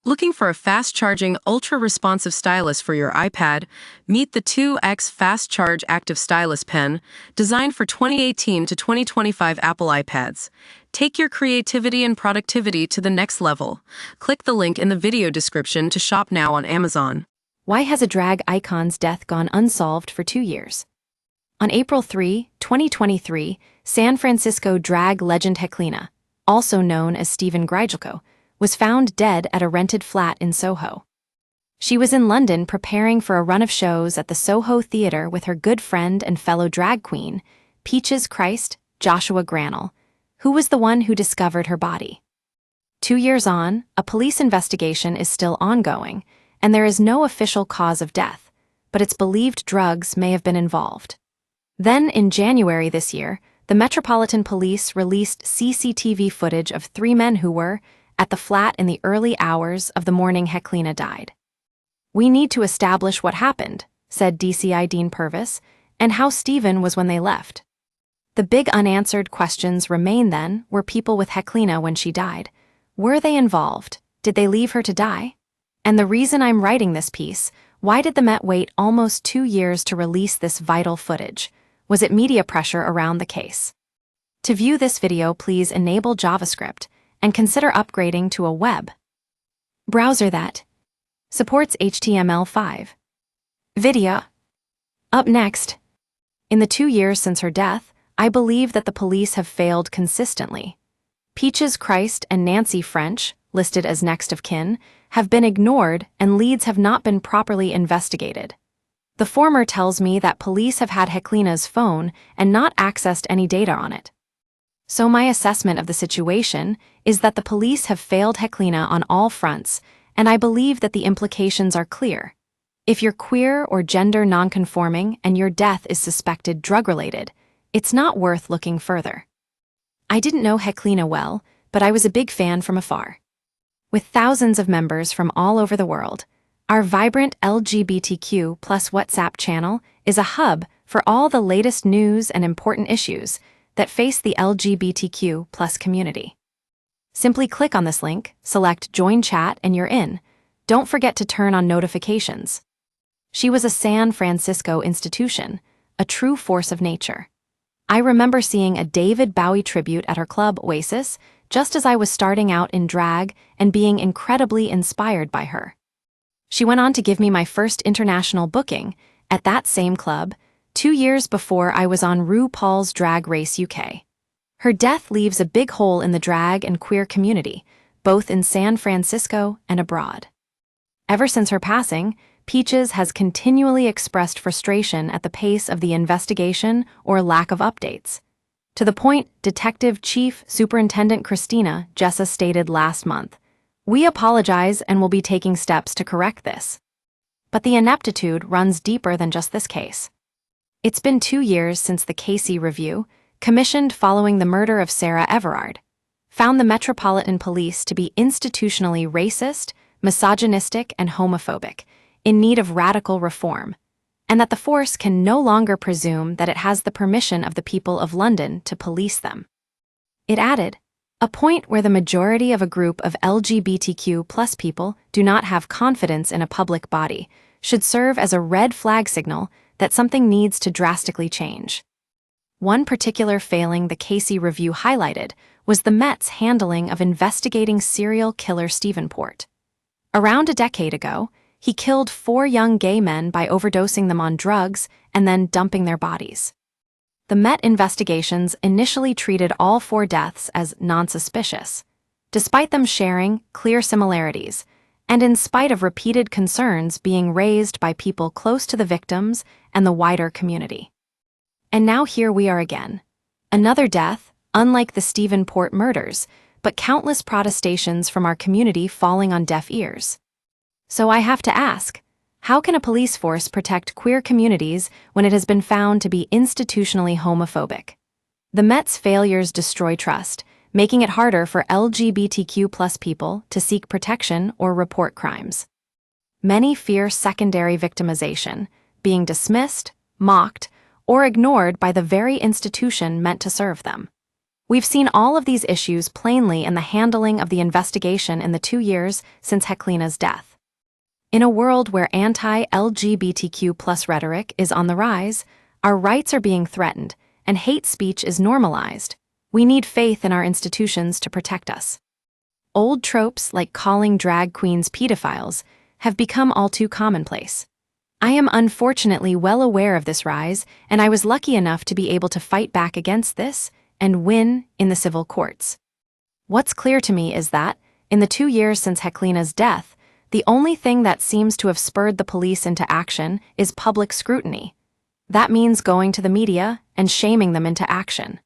Looking for a fast-charging, ultra-responsive stylus for your iPad? Meet the 2X Fast Charge Active Stylus Pen, designed for 2018 to 2025 Apple iPads. Take your creativity and productivity to the next level. Click the link in the video description to shop now on Amazon. Why has a drag icon's death gone unsolved for 2 years? On April 3, 2023, San Francisco drag legend Heklina, also known as Stephen Gryjelko, was found dead at a rented flat in Soho. She was in London preparing for a run of shows at the Soho Theatre with her good friend and fellow drag queen, Peaches Christ, Joshua Granell, who was the one who discovered her body. 2 years on, a police investigation is still ongoing, and there is no official cause of death, but it's believed drugs may have been involved. Then, in January this year, the Metropolitan Police released CCTV footage of 3 men who were at the flat in the early hours of the morning Heklina died. "We need to establish what happened," said DCI Dean Purvis, "and how Stephen was when they left." The big unanswered questions remain then: were people with Heklina when she died? Were they involved? Did they leave her to die? And the reason I'm writing this piece: why did the Met wait almost 2 years to release this vital footage? Was it media pressure around the case? To view this video, please enable JavaScript and consider upgrading to a web browser that supports HTML5. Video. Up next. In the 2 years since her death, I believe that the police have failed consistently. Peaches Christ and Nancy French, listed as next of kin, have been ignored and leads have not been properly investigated. The former tells me that police have had Heklina's phone and not accessed any data on it. So my assessment of the situation is that the police have failed Heklina on all fronts, and I believe that the implications are clear. If you're queer or gender nonconforming and your death is suspected drug-related, it's not worth looking further. I didn't know Heklina well, but I was a big fan from afar. With thousands of members from all over the world, our vibrant LGBTQ+ WhatsApp channel is a hub for all the latest news and important issues that face the LGBTQ+ community. Simply click on this link, select Join Chat, and you're in. Don't forget to turn on notifications. She was a San Francisco institution, a true force of nature. I remember seeing a David Bowie tribute at her club Oasis just as I was starting out in drag and being incredibly inspired by her. She went on to give me my first international booking at that same club 2 years before I was on RuPaul's Drag Race UK. Her death leaves a big hole in the drag and queer community, both in San Francisco and abroad. Ever since her passing, Peaches has continually expressed frustration at the pace of the investigation or lack of updates. To the point, Detective Chief Superintendent Christina Jessa stated last month, "We apologize and will be taking steps to correct this." But the ineptitude runs deeper than just this case. It's been 2 years since the Casey Review, commissioned following the murder of Sarah Everard, found the Metropolitan Police to be institutionally racist, misogynistic, and homophobic, in need of radical reform, and that the force can no longer presume that it has the permission of the people of London to police them. It added, "A point where the majority of a group of LGBTQ+ people do not have confidence in a public body should serve as a red flag signal that something needs to drastically change." One particular failing the Casey Review highlighted was the Met's handling of investigating serial killer Stephen Port. Around a decade ago, he killed 4 young gay men by overdosing them on drugs and then dumping their bodies. The Met investigations initially treated all 4 deaths as non-suspicious, despite them sharing clear similarities, and in spite of repeated concerns being raised by people close to the victims and the wider community. And now here we are again. Another death, unlike the Stephen Port murders, but countless protestations from our community falling on deaf ears. So I have to ask, how can a police force protect queer communities when it has been found to be institutionally homophobic? The Met's failures destroy trust, making it harder for LGBTQ+ people to seek protection or report crimes. Many fear secondary victimization, being dismissed, mocked, or ignored by the very institution meant to serve them. We've seen all of these issues plainly in the handling of the investigation in the 2 years since Heklina's death. In a world where anti-LGBTQ+ rhetoric is on the rise, our rights are being threatened, and hate speech is normalized. We need faith in our institutions to protect us. Old tropes like calling drag queens pedophiles have become all too commonplace. I am unfortunately well aware of this rise, and I was lucky enough to be able to fight back against this and win in the civil courts. What's clear to me is that, in the 2 years since Heklina's death, the only thing that seems to have spurred the police into action is public scrutiny. That means going to the media and shaming them into action.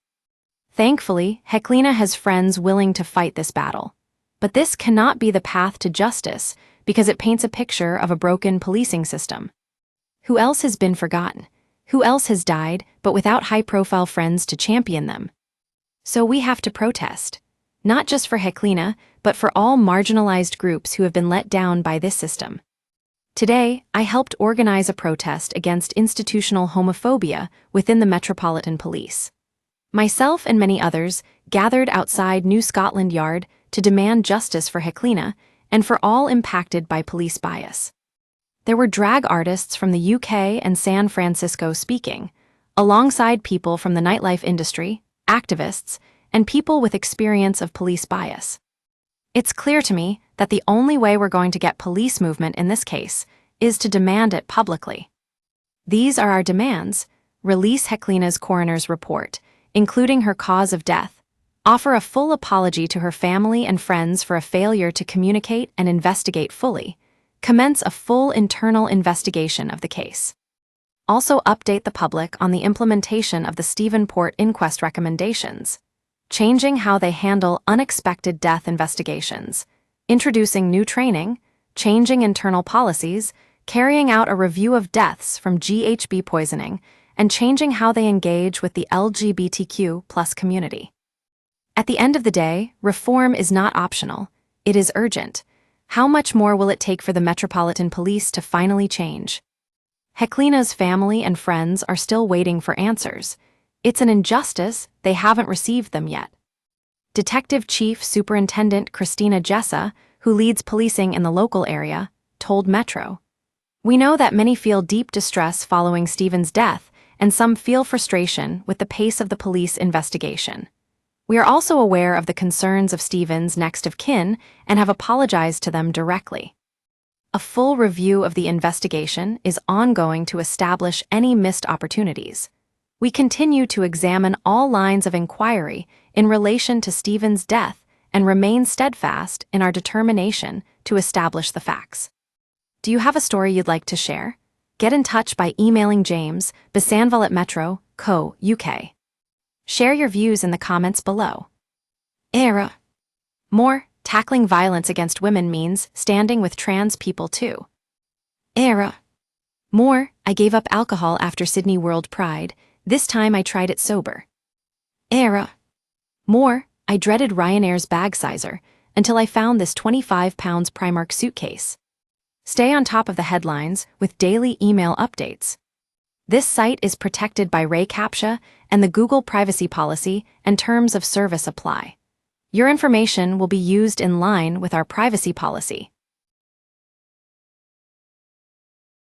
Thankfully, Heklina has friends willing to fight this battle. But this cannot be the path to justice because it paints a picture of a broken policing system. Who else has been forgotten? Who else has died, but without high-profile friends to champion them? So we have to protest. Not just for Heklina, but for all marginalized groups who have been let down by this system. Today, I helped organize a protest against institutional homophobia within the Metropolitan Police. Myself and many others gathered outside New Scotland Yard to demand justice for Heklina and for all impacted by police bias. There were drag artists from the UK and San Francisco speaking, alongside people from the nightlife industry, activists, and people with experience of police bias. It's clear to me that the only way we're going to get police movement in this case is to demand it publicly. These are our demands: release Heklina's coroner's report, including her cause of death, offer a full apology to her family and friends for a failure to communicate and investigate fully, commence a full internal investigation of the case. Also update the public on the implementation of the Stephenport inquest recommendations, changing how they handle unexpected death investigations, introducing new training, changing internal policies, carrying out a review of deaths from GHB poisoning, and changing how they engage with the LGBTQ+ community. At the end of the day, reform is not optional, it is urgent. How much more will it take for the Metropolitan Police to finally change? Heklina's family and friends are still waiting for answers. It's an injustice they haven't received them yet. Detective Chief Superintendent Christina Jessa, who leads policing in the local area, told Metro, "We know that many feel deep distress following Stephen's death, and some feel frustration with the pace of the police investigation. We are also aware of the concerns of Stephen's next of kin and have apologized to them directly. A full review of the investigation is ongoing to establish any missed opportunities. We continue to examine all lines of inquiry in relation to Stephen's death and remain steadfast in our determination to establish the facts." Do you have a story you'd like to share? Get in touch by emailing James Bisanval at Metro, Co. UK. Share your views in the comments below. Era. More, tackling violence against women means standing with trans people too. Era. More, I gave up alcohol after Sydney World Pride. This time I tried it sober. Era. More, I dreaded Ryanair's bag sizer until I found this 25 pounds Primark suitcase. Stay on top of the headlines with daily email updates. This site is protected by RayCAPTCHA and the Google privacy policy and terms of service apply. Your information will be used in line with our privacy policy.